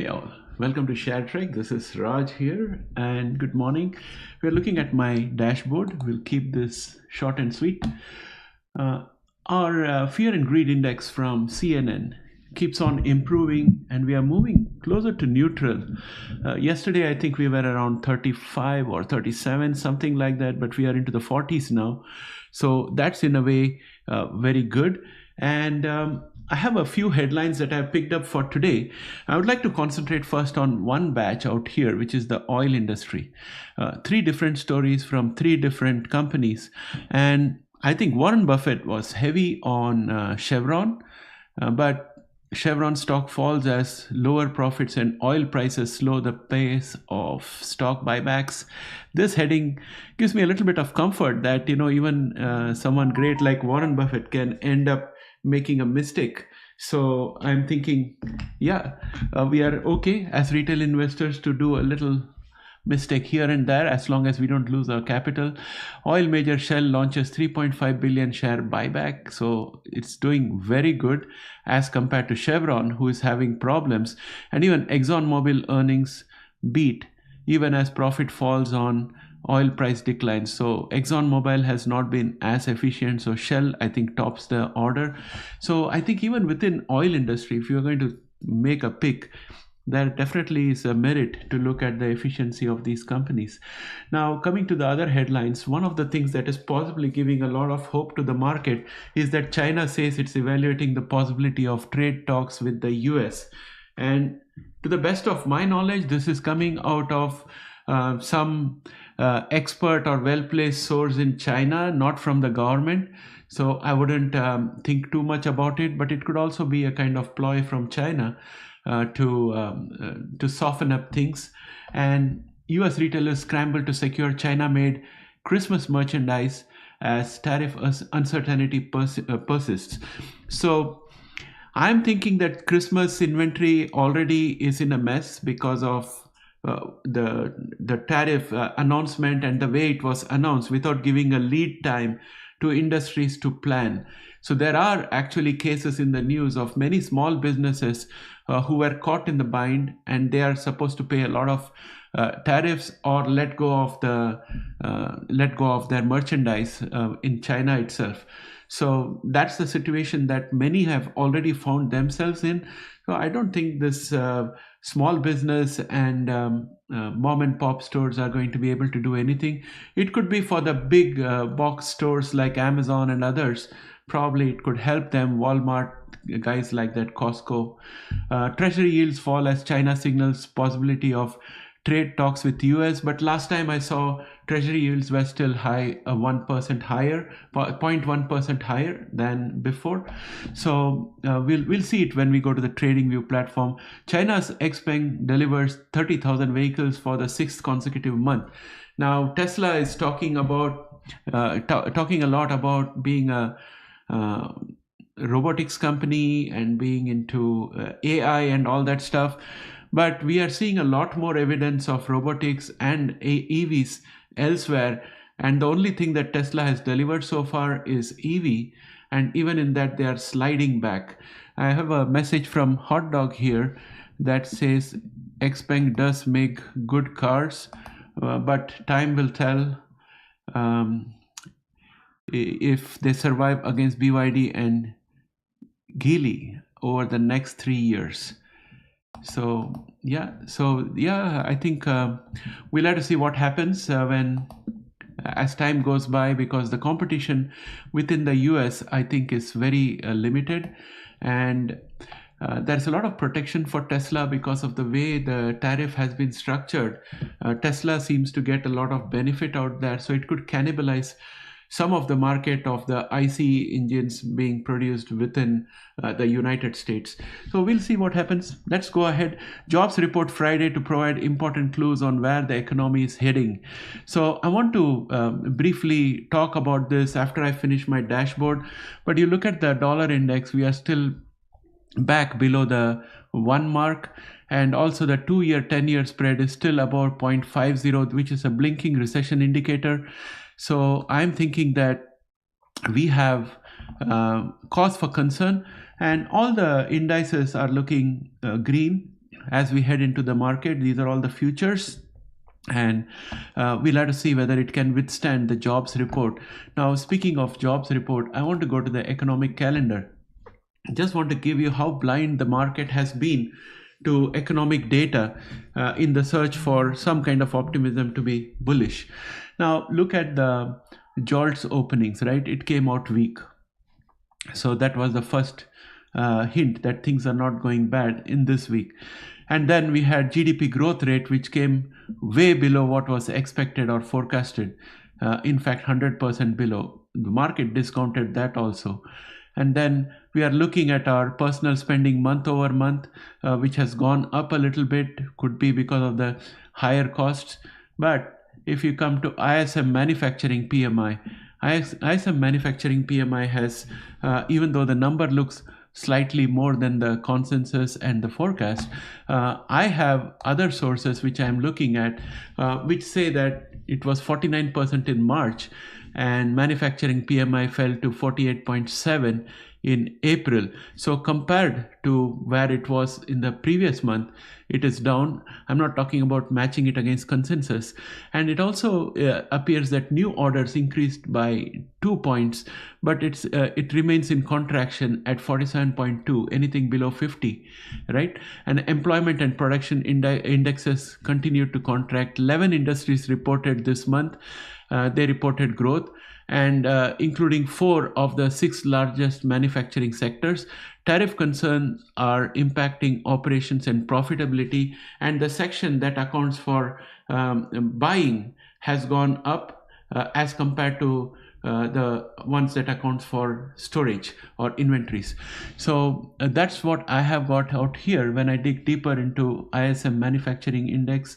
Hey all, welcome to ShareTreck. This is Raj here, and good morning. We're looking at my dashboard. We'll keep this short and sweet. Our fear and greed index from CNN keeps on improving, and we are moving closer to neutral. Yesterday, I think we were around 35 or 37, something like that, but we are into the 40s now. So that's in a way very good. And I have a few headlines that I've picked up for today. I would like to concentrate first on one batch out here, which is the oil industry. Three different stories from three different companies. And I think Warren Buffett was heavy on Chevron, but Chevron stock falls as lower profits and oil prices slow the pace of stock buybacks. This heading gives me a little bit of comfort that, even someone great like Warren Buffett can end up making a mistake. So I'm thinking, we are okay as retail investors to do a little mistake here and there as long as we don't lose our capital. Oil major Shell launches 3.5 billion share buyback, so it's doing very good as compared to Chevron, who is having problems. And even ExxonMobil earnings beat even as profit falls on oil price declines. So ExxonMobil has not been as efficient. So Shell, I think, tops the order. So I think even within oil industry, if you're going to make a pick, there definitely is a merit to look at the efficiency of these companies. Now, coming to the other headlines, one of the things that is possibly giving a lot of hope to the market is that China says it's evaluating the possibility of trade talks with the US. And to the best of my knowledge, this is coming out of some expert or well-placed source in China, not from the government. So I wouldn't think too much about it, but it could also be a kind of ploy from China to soften up things. And US retailers scramble to secure China-made Christmas merchandise as tariff uncertainty persists. So I'm thinking that Christmas inventory already is in a mess because of the tariff announcement and the way it was announced without giving a lead time to industries to plan. So there are actually cases in the news of many small businesses who were caught in the bind, and they are supposed to pay a lot of tariffs or let go of their merchandise in China itself. So that's the situation that many have already found themselves in. So I don't think this small business and mom and pop stores are going to be able to do anything. It could be for the big box stores like Amazon and others. Probably it could help them, Walmart, guys like that, Costco. Treasury yields fall as China signals possibility of trade talks with US, but last time I saw treasury yields were still high, 1% higher, 0.1% higher than before. So we'll see it when we go to the TradingView platform. China's Xpeng delivers 30,000 vehicles for the sixth consecutive month. Now Tesla is talking a lot about being a robotics company and being into AI and all that stuff. But we are seeing a lot more evidence of robotics and EVs elsewhere. And the only thing that Tesla has delivered so far is EV. And even in that, they are sliding back. I have a message from Hot Dog here that says Xpeng does make good cars, but time will tell if they survive against BYD and Geely over the next 3 years. So I think we'll have to see what happens as time goes by, because the competition within the US, I think, is very limited, and there's a lot of protection for Tesla because of the way the tariff has been structured. Tesla seems to get a lot of benefit out there, so it could cannibalize some of the market of the ICE engines being produced within the United States. So we'll see what happens. Let's go ahead. Jobs report Friday to provide important clues on where the economy is heading. So I want to briefly talk about this after I finish my dashboard. But you look at the dollar index, we are still back below the 1 mark. And also the 2-year, 10-year spread is still about 0.50, which is a blinking recession indicator. So I'm thinking that we have cause for concern, and all the indices are looking green. as we head into the market. These are all the futures, and we'll have to see whether it can withstand the jobs report. Now, speaking of jobs report, I want to go to the economic calendar. I just want to give you how blind the market has been to economic data in the search for some kind of optimism to be bullish. Now, look at the JOLTS openings, right? It came out weak. So that was the first hint that things are not going bad in this week. And then we had GDP growth rate, which came way below what was expected or forecasted. In fact, 100% below. The market discounted that also. And then we are looking at our personal spending month over month, which has gone up a little bit, could be because of the higher costs. But if you come to ISM manufacturing PMI, ISM manufacturing PMI has, even though the number looks slightly more than the consensus and the forecast, I have other sources which I'm looking at, which say that it was 49% in March, and manufacturing PMI fell to 48.7 in April. So compared to where it was in the previous month, it is down. I'm not talking about matching it against consensus. And it also appears that new orders increased by 2 points, but it remains in contraction at 47.2, anything below 50, right? And employment and production indexes continued to contract. 11 industries reported this month. They reported growth, and including 4 of the 6 largest manufacturing sectors. Tariff concerns are impacting operations and profitability, and the section that accounts for buying has gone up as compared to the ones that accounts for storage or inventories. So that's what I have got out here when I dig deeper into ISM manufacturing index.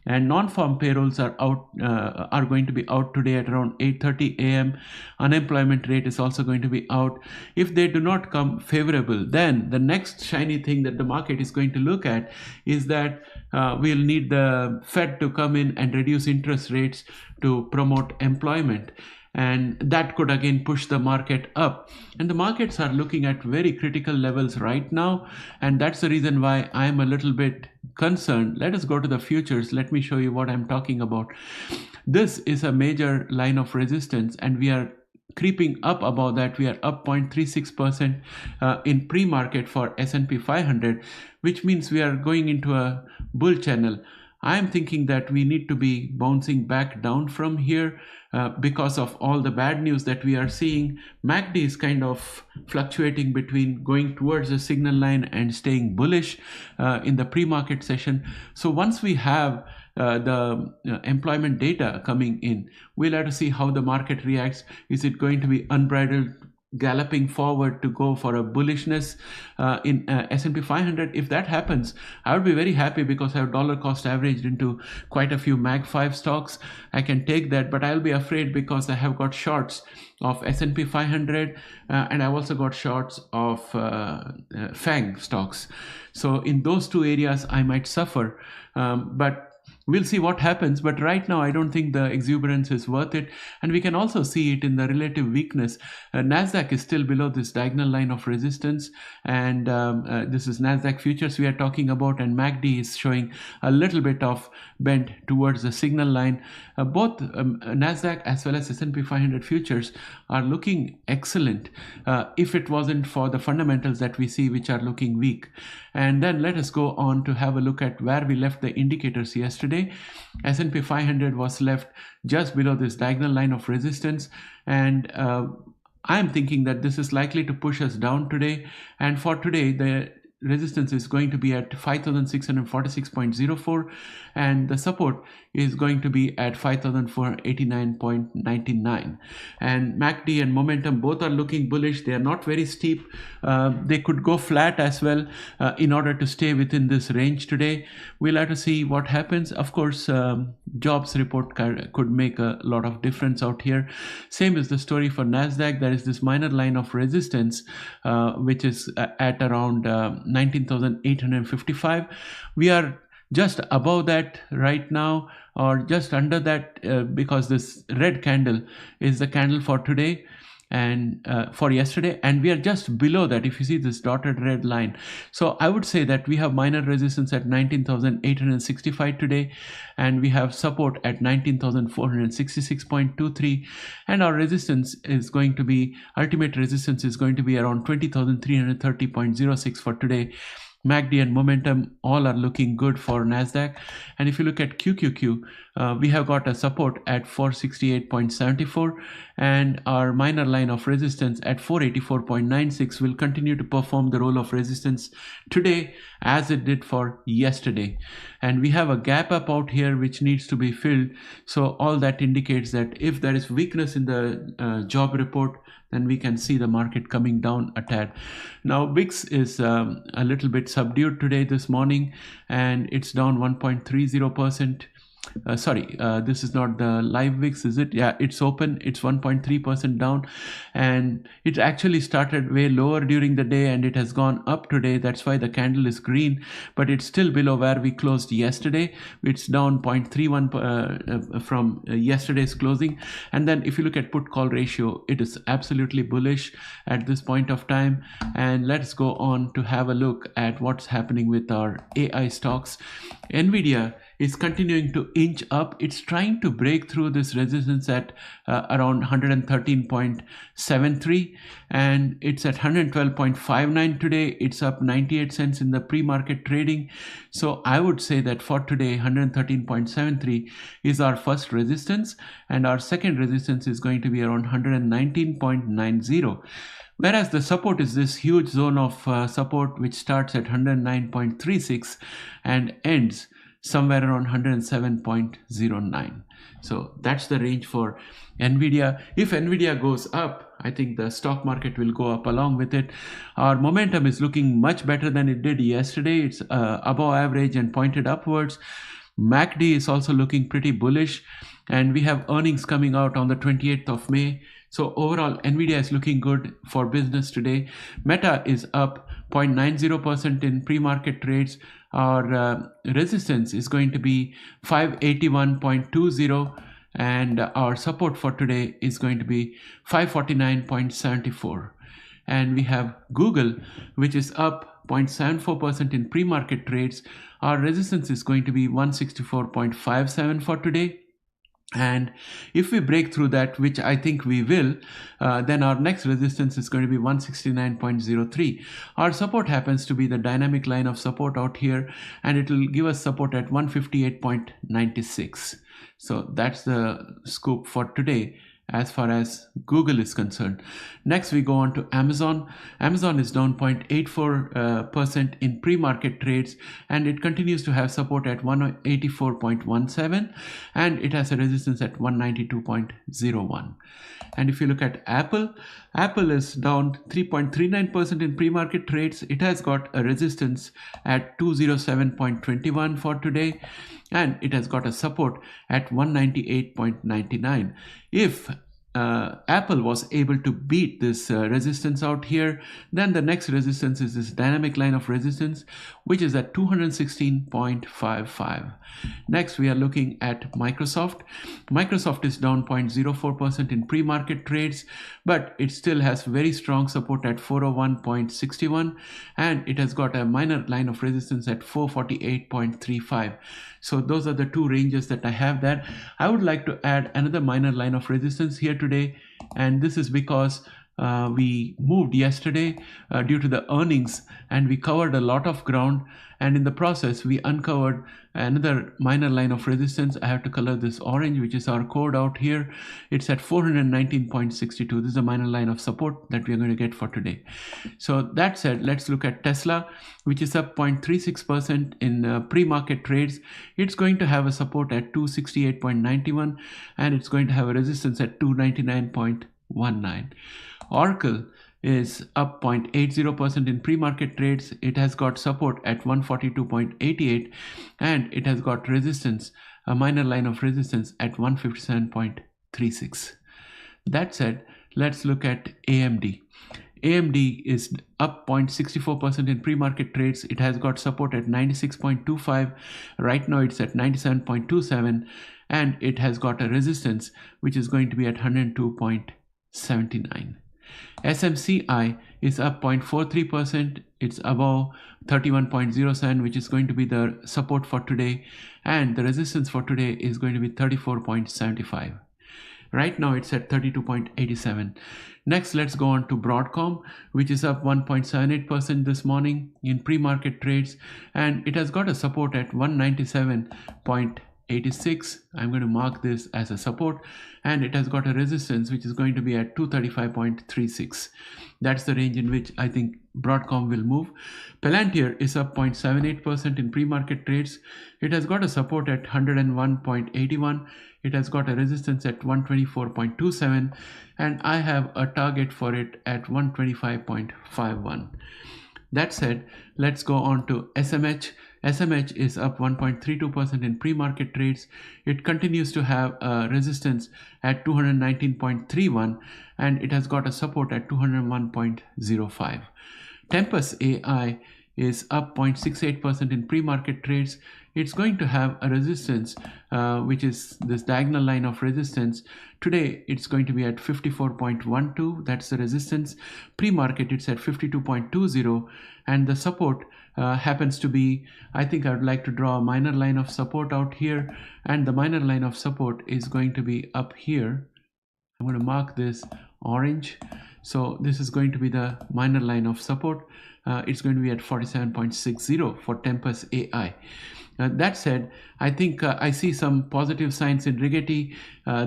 And non-farm payrolls are going to be out today at around 8:30 a.m. Unemployment rate is also going to be out. If they do not come favorable, then the next shiny thing that the market is going to look at is that we'll need the Fed to come in and reduce interest rates to promote employment. And that could again push the market up. And the markets are looking at very critical levels right now. And that's the reason why I'm a little bit concerned. Let us go to the futures. Let me show you what I'm talking about. This is a major line of resistance, and we are creeping up above that. We are up 0.36% in pre-market for S&P 500, which means we are going into a bull channel. I am thinking that we need to be bouncing back down from here because of all the bad news that we are seeing. MACD is kind of fluctuating between going towards the signal line and staying bullish in the pre-market session. So once we have the employment data coming in, we'll have to see how the market reacts. Is it going to be unbridled galloping forward to go for a bullishness in S&P 500? If that happens, I would be very happy because I have dollar cost averaged into quite a few Mag 5 stocks. I can take that, but I'll be afraid because I have got shorts of S&P 500 and I've also got shorts of FANG stocks. So in those two areas, I might suffer, but we'll see what happens. But right now, I don't think the exuberance is worth it. And we can also see it in the relative weakness. NASDAQ is still below this diagonal line of resistance. And this is NASDAQ futures we are talking about. And MACD is showing a little bit of bend towards the signal line. Both NASDAQ as well as S&P 500 futures are looking excellent if it wasn't for the fundamentals that we see, which are looking weak. And then let us go on to have a look at where we left the indicators yesterday. S&P 500 was left just below this diagonal line of resistance. And I'm thinking that this is likely to push us down today. And for today, the resistance is going to be at 5,646.04 and the support is going to be at 5,489.99. And MACD and momentum both are looking bullish. They are not very steep. They could go flat as well in order to stay within this range today. We'll have to see what happens. Of course, jobs report could make a lot of difference out here. Same is the story for NASDAQ. There is this minor line of resistance, which is at around 19,855. We are just above that right now, or just under that, because this red candle is the candle for today. and for yesterday, and we are just below that if you see this dotted red line. So I would say that we have minor resistance at 19,865 today, and we have support at 19,466.23, and our resistance is going to be, ultimate resistance is going to be around 20,330.06 for today. MACD and momentum all are looking good for Nasdaq. And if you look at QQQ, we have got a support at 468.74, and our minor line of resistance at 484.96 will continue to perform the role of resistance today as it did for yesterday. And we have a gap up out here which needs to be filled. So all that indicates that if there is weakness in the job report, then we can see the market coming down a tad. Now VIX is a little bit subdued today this morning, and it's down 1.30%. This is not the live VIX, is it? Yeah, it's open. It's 1.3% down, and it actually started way lower during the day and it has gone up today. That's why the candle is green, but it's still below where we closed yesterday. It's down 0.31 from yesterday's closing. And then if you look at put call ratio, it is absolutely bullish at this point of time. And let's go on to have a look at what's happening with our AI stocks. NVDA is continuing to inch up. It's trying to break through this resistance at around 113.73, and it's at 112.59 today. It's up 98 cents in the pre-market trading. So I would say that for today, 113.73 is our first resistance, and our second resistance is going to be around 119.90. Whereas the support is this huge zone of support which starts at 109.36 and ends somewhere around 107.09. So that's the range for NVIDIA. If NVIDIA goes up, I think the stock market will go up along with it. Our momentum is looking much better than it did yesterday. It's above average and pointed upwards. MACD is also looking pretty bullish, and we have earnings coming out on the 28th of May. So overall, NVIDIA is looking good for business today. Meta is up 0.90% in pre-market trades. Our resistance is going to be 581.20, and our support for today is going to be 549.74. And we have Google, which is up 0.74% in pre-market trades. Our resistance is going to be 164.57 for today. And if we break through that, which I think we will, then our next resistance is going to be 169.03. Our support happens to be the dynamic line of support out here, and it will give us support at 158.96. So that's the scoop for today as far as Google is concerned. Next, we go on to Amazon. Amazon is down 0.84% in pre-market trades, and it continues to have support at 184.17, and it has a resistance at 192.01. And if you look at Apple, Apple is down 3.39% in pre-market trades. It has got a resistance at 207.21 for today, and it has got a support at 198.99. If Apple was able to beat this resistance out here, then the next resistance is this dynamic line of resistance, which is at 216.55. Next, we are looking at Microsoft. Microsoft is down 0.04% in pre-market trades, but it still has very strong support at 401.61, and it has got a minor line of resistance at 448.35. So those are the two ranges that I have there. I would like to add another minor line of resistance here today, and this is because we moved yesterday due to the earnings, and we covered a lot of ground, and in the process we uncovered another minor line of resistance. I have to color this orange, which is our code out here. It's at 419.62. This is a minor line of support that we are going to get for today. So that said, let's look at Tesla, which is up 0.36% in pre-market trades. It's going to have a support at 268.91, and it's going to have a resistance at 299.19. Oracle is up 0.80% in pre-market trades. It has got support at 142.88, and it has got resistance, a minor line of resistance at 157.36. That said, let's look at AMD. AMD is up 0.64% in pre-market trades. It has got support at 96.25. Right now it's at 97.27, and it has got a resistance which is going to be at 102.79. SMCI is up 0.43%. It's above 31.07, which is going to be the support for today, and the resistance for today is going to be 34.75. Right now it's at 32.87. Next, let's go on to Broadcom, which is up 1.78% this morning in pre-market trades, and it has got a support at 197.86. I'm going to mark this as a support, and it has got a resistance which is going to be at 235.36. That's the range in which I think Broadcom will move. Palantir is up 0.78% in pre-market trades. It has got a support at 101.81. It has got a resistance at 124.27, and I have a target for it at 125.51. That said, let's go on to SMH. SMH is up 1.32% in pre-market trades. It continues to have a resistance at 219.31, and it has got a support at 201.05. Tempus AI is up 0.68% in pre-market trades. It's going to have a resistance, which is this diagonal line of resistance. Today, it's going to be at 54.12. That's the resistance. Pre-market, it's at 52.20. And the support happens to be, I think I would like to draw a minor line of support out here. And the minor line of support is going to be up here. I'm going to mark this orange. So this is going to be the minor line of support. It's going to be at 47.60 for Tempus AI. That said, I think I see some positive signs in Rigetti.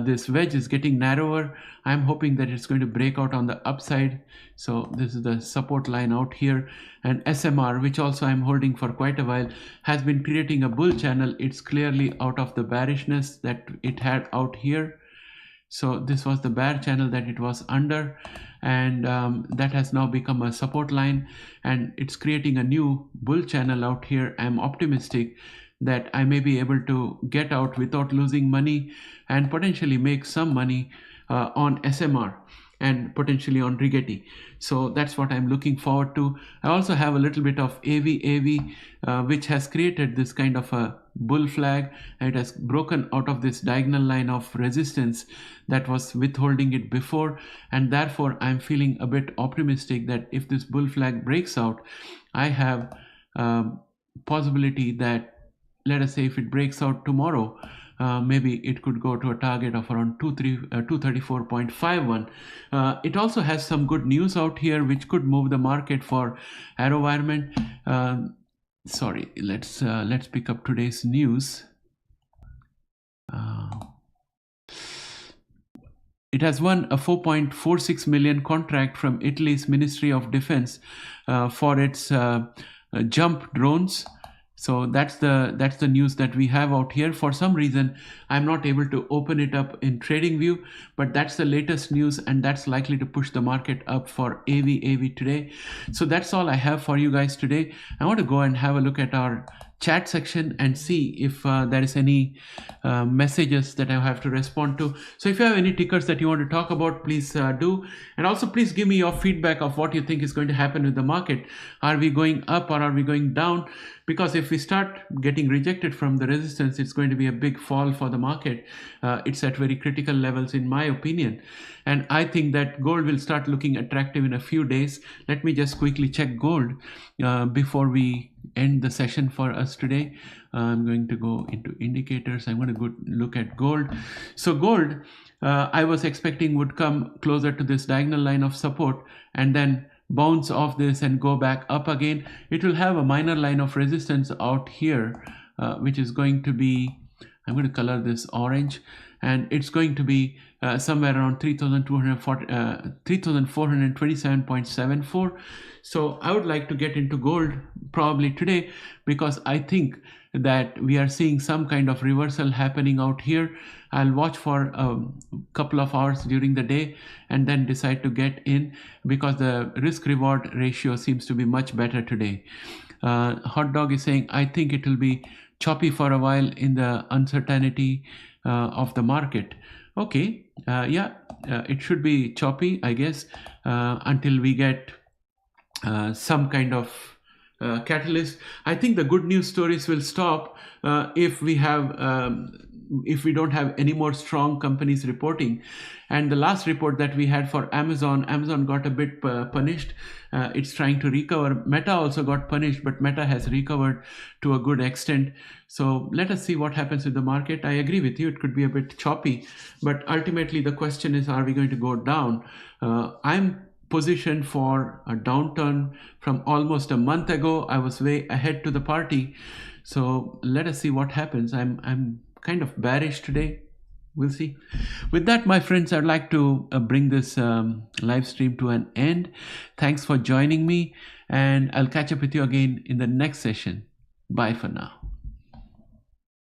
This wedge is getting narrower. I'm hoping that it's going to break out on the upside. So this is the support line out here. And SMR, which also I'm holding for quite a while, has been creating a bull channel. It's clearly out of the bearishness that it had out here. So this was the bear channel that it was under, and that has now become a support line, and it's creating a new bull channel out here. I'm optimistic that I may be able to get out without losing money and potentially make some money on SMR and potentially on Rigetti. So that's what I'm looking forward to. I also have a little bit of AV, which has created this kind of a bull flag, and it has broken out of this diagonal line of resistance that was withholding it before, and therefore I'm feeling a bit optimistic that if this bull flag breaks out, I have possibility that, let us say, if it breaks out tomorrow, maybe it could go to a target of around 234.51. It also has some good news out here which could move the market for AeroVironment. Sorry, let's pick up today's news. It has won a 4.46 million contract from Italy's Ministry of Defense for its jump drones. So that's the news that we have out here. For some reason, I'm not able to open it up in TradingView, but that's the latest news, and that's likely to push the market up for AV today. So that's all I have for you guys today. I want to go and have a look at our chat section and see if there is any messages that I have to respond to. So if you have any tickers that you want to talk about, please do. And also please give me your feedback of what you think is going to happen with the market. Are we going up or are we going down? Because if we start getting rejected from the resistance, it's going to be a big fall for the market. It's at very critical levels in my opinion. And I think that gold will start looking attractive in a few days. Let me just quickly check gold before we end the session for us today. I'm going to go into indicators. I'm going to go look at gold. So gold, I was expecting would come closer to this diagonal line of support and then bounce off this and go back up again. It will have a minor line of resistance out here, which is going to be, I'm going to color this orange, and it's going to be somewhere around 3,427.74. So I would like to get into gold probably today, because I think that we are seeing some kind of reversal happening out here. I'll watch for a couple of hours during the day and then decide to get in, because the risk reward ratio seems to be much better today. Hot Dog is saying, I think it will be choppy for a while in the uncertainty of the market. Okay, yeah, it should be choppy, I guess, until we get some kind of catalyst. I think the good news stories will stop if we have if we don't have any more strong companies reporting. And the last report that we had for Amazon got a bit punished. It's trying to recover. Meta also got punished, but Meta has recovered to a good extent. So let us see what happens with the market. I agree with you, it could be a bit choppy, but ultimately the question is, are we going to go down? I'm positioned for a downturn from almost a month ago. I was way ahead to the party. So let us see what happens. I'm kind of bearish today. We'll see. With that, my friends, I'd like to bring this live stream to an end. Thanks for joining me, and I'll catch up with you again in the next session. Bye for now.